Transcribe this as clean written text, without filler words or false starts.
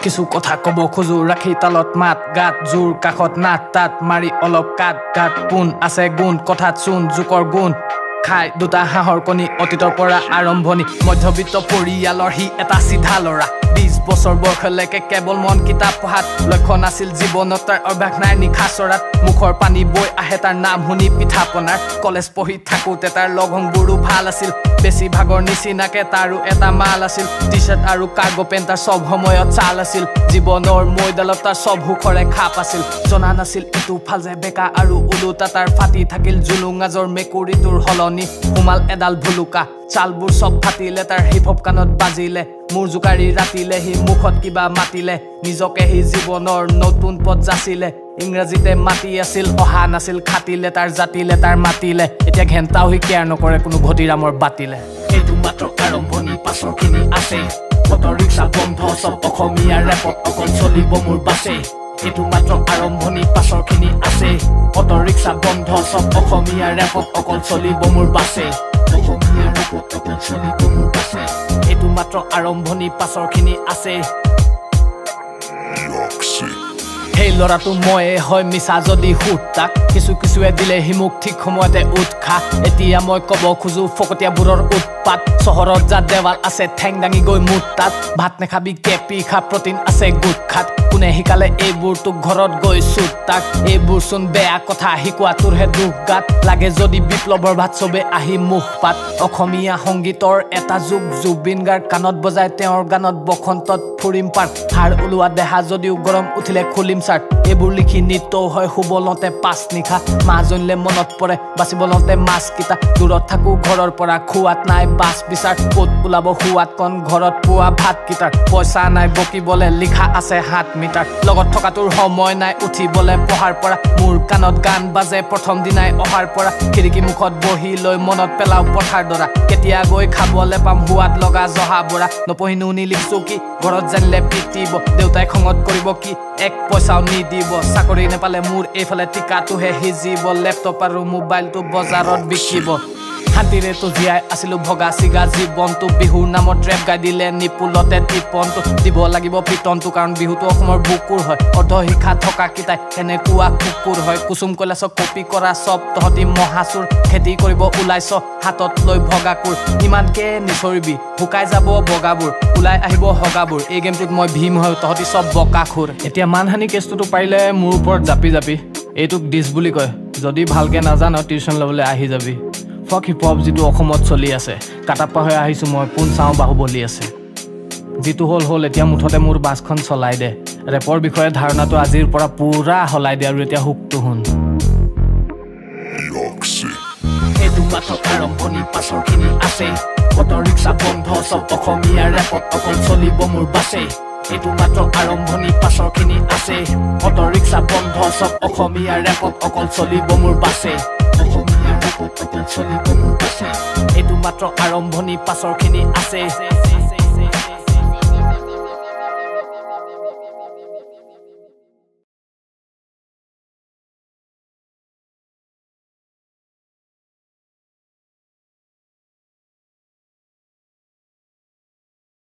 কিছু কথা কব খোজো ৰাখি তালত মাত গাত জোৰ কাষত নাট তাত মাৰি অলপ কাট গাত কোন আছে গুণ কথাত চোন জোকৰ গুণ খাই দুটা হাঁহৰ কণী অতীতৰ পৰা আৰম্ভণি মধ্যবিত্ত পৰিয়ালৰ সি এটা চিধা ল'ৰা 20 বছৰ বয়সলৈকে কেৱল মন কিতাপ পঢ়াত লক্ষ্য নাছিল জীৱনত তাৰ অভ্যাস নাই নিশা চৰাত মুখৰ পানী বৈ আহে তাৰ নাম শুনি পিঠা পনাৰ কলেজ পঢ়ি থাকোঁতে তাৰ লগংবোৰো ভাল আছিল বেছি ভাগৰ নিচিনাকে তাৰো এটা মাল আছিল টি চাৰ্ট আৰু কাৰ্গো পেণ্ট তাৰ সব সময়ত চাল আছিল জীৱনৰ মৈদালত তাৰ সব সুখৰে খাপ আছিল জনা নাছিল ইটো ফাল যে বেকা আৰু ওলোটা তাৰ ফাটি থাকিল জুলুঙাজৰ মেকুৰীটোৰ হলনি সোমাল এডাল ভুলুকা চালবোৰ সব ফাটিলে তাৰ হিপ হপ কাণত বাজিলে মোৰ জোকাৰি ৰাতিলে সি মুখত কিবা মাতিলে নিজকে সি জীৱনৰ নতুন পথ যাচিলে ইংৰাজীতে মাতি আছিল অহা নাছিল খাটিলে তাৰ জাতিলে তাৰ মাতিলে এতিয়া ঘেণ্টাও সি কেয়াৰ নকৰে কোনো ঘটিৰামৰ বাতিলে এইটো মাত্ৰ আৰম্ভণি পাছৰখিনি আছে অটো ৰিক্সা বন্ধ সব অসমীয়া ৰেপত অকল চলিব মোৰ বাছে এইটো মাত্ৰ আৰম্ভণি পাছৰখিনি আছে অটো ৰিক্সা বন্ধ সব অসমীয়া ৰেপত অকল চলিব মোৰ বাছে অসমীয়া ৰেপত অকল চলিব মোৰ বাছে এইটো মাত্ৰ আৰম্ভণি পাছৰখিনি আছে সেই ল'ৰাটো ময়ে হয় মিছা যদি সুত তাক কিছুৱে দিলে সি মোক ঠিক সময়তে উৎসাহ এতিয়া মই ক'ব খোজো ফকতীয়াবোৰৰ উৎপাত চহৰত যা দেৱাল আছে ঠেং দাঙি গৈ মুঠ তাত ভাত নেখাবি কেপি খা প্ৰটিন আছে গোট খাত কোনে শিকালে এইবোৰ তোক ঘৰত গৈ চুট তাক এইবোৰ চোন বেয়া কথা শিকোৱা তোৰহে দুখ গাত লাগে যদি বিপ্লৱৰ ভাত চবে আহি মুখ পাত অসমীয়া সংগীতৰ এটা যুগ জুবিন গাৰ্গ কাণত বজাই তেওঁৰ গানত বসন্তত ফুৰিম পাৰ্ক হাড় ওলোৱা দেহা যদিও গৰম উঠিলে খুলিম চাৰ্ট এইবোৰ লিখি নৃত্য হয় শুব লওঁতে পাঁচ নিশা মাজনীলে মনত পৰে বাচিব লওঁতে মাছকেইটা দূৰত থাকো ঘৰৰ পৰা খোৱাত নাই বাছ বিচাৰ ক'ত ওলাব সোৱাদ কণ ঘৰত পোৱা ভাতকেইটাৰ পইচা নাই বকিবলে লিখা আছে 7 মিটাৰ লগত থকা তোৰ সময় নাই উঠিবলে পঢ়াৰ পৰা মোৰ কাণত গান বাজে প্ৰথম দিনাই অহাৰ পৰা খিৰিকী মুখত বহি লৈ মনত পেলাও পথাৰ দৰা কেতিয়া গৈ খাবলে পাম সোৱাদ লগা জহা বৰা নপঢ়িনো নিলিখছো কি ঘৰত জানিলে পিটিব দেউতাই খঙত কৰিব কি এক পইচাও নিদিব চাকৰি নেপালে মোৰ এইফালে টিকাটোহে সিজিব লেপটপ আৰু মোবাইলটো বজাৰত বিকিব শান্তিৰে তো জীয়াই আছিলো ভগা চিগা জীৱনটো বিহুৰ নামত ৰেপ গাই দিলে নিপুলতে টিপনটো দিব লাগিব পিটনটো কাৰণ বিহুটো অসমৰ বুকুৰ হয় অৰ্ধ শিক্ষা থকা কিতাই এনেকুৱা কুকুৰ হয় কুচুম কৈলাচক কপি কৰা চব তহঁতি মহাচুৰ খেতি কৰিব ওলাইছ হাতত লৈ ভগাকুৰ ইমানকে নিচৰিবি শুকাই যাব বগাবোৰ ওলাই আহিব হগাবোৰ এই গেমটোত মই ভীম হয় তহঁতি চব বকাখুৰ এতিয়া মানহানি কেছটোতো পাৰিলে মোৰ ওপৰত জাপি জাপি এইটোক ডিছ বুলি কয় যদি ভালকে নাজান টিউচন ল'বলৈ আহি যাবি ফক হিপ হপ যিটো অসমত চলি আছে কাটাপ্পা হৈ আহিছোঁ মই পোন চাওঁ বাহুবলি আছে যিটো হ'ল এতিয়া মুঠতে মোৰ বাছখন চলাই দে ৰেপৰ বিষয়ে ধাৰণাটো আজিৰ পৰা পুৰা হলাই দে আৰু এতিয়া হুকটো শুন এইটো মাত্ৰ আৰম্ভণি পাছৰখিনি আছে অটো ৰিক্সা বন্ধ সব অসমীয়া ৰেপত অকল চলিব মোৰ বাছে এইটো মাত্ৰ আৰম্ভণি পাছৰখিনি আছে অটো ৰিক্সা বন্ধ সব অসমীয়া ৰেপত অকল চলিব মোৰ বাছে অসমীয়া ৰেপত অকল চলিব মোৰ বাছে এইটো মাত্ৰ আৰম্ভণি পাছৰখিনি আছে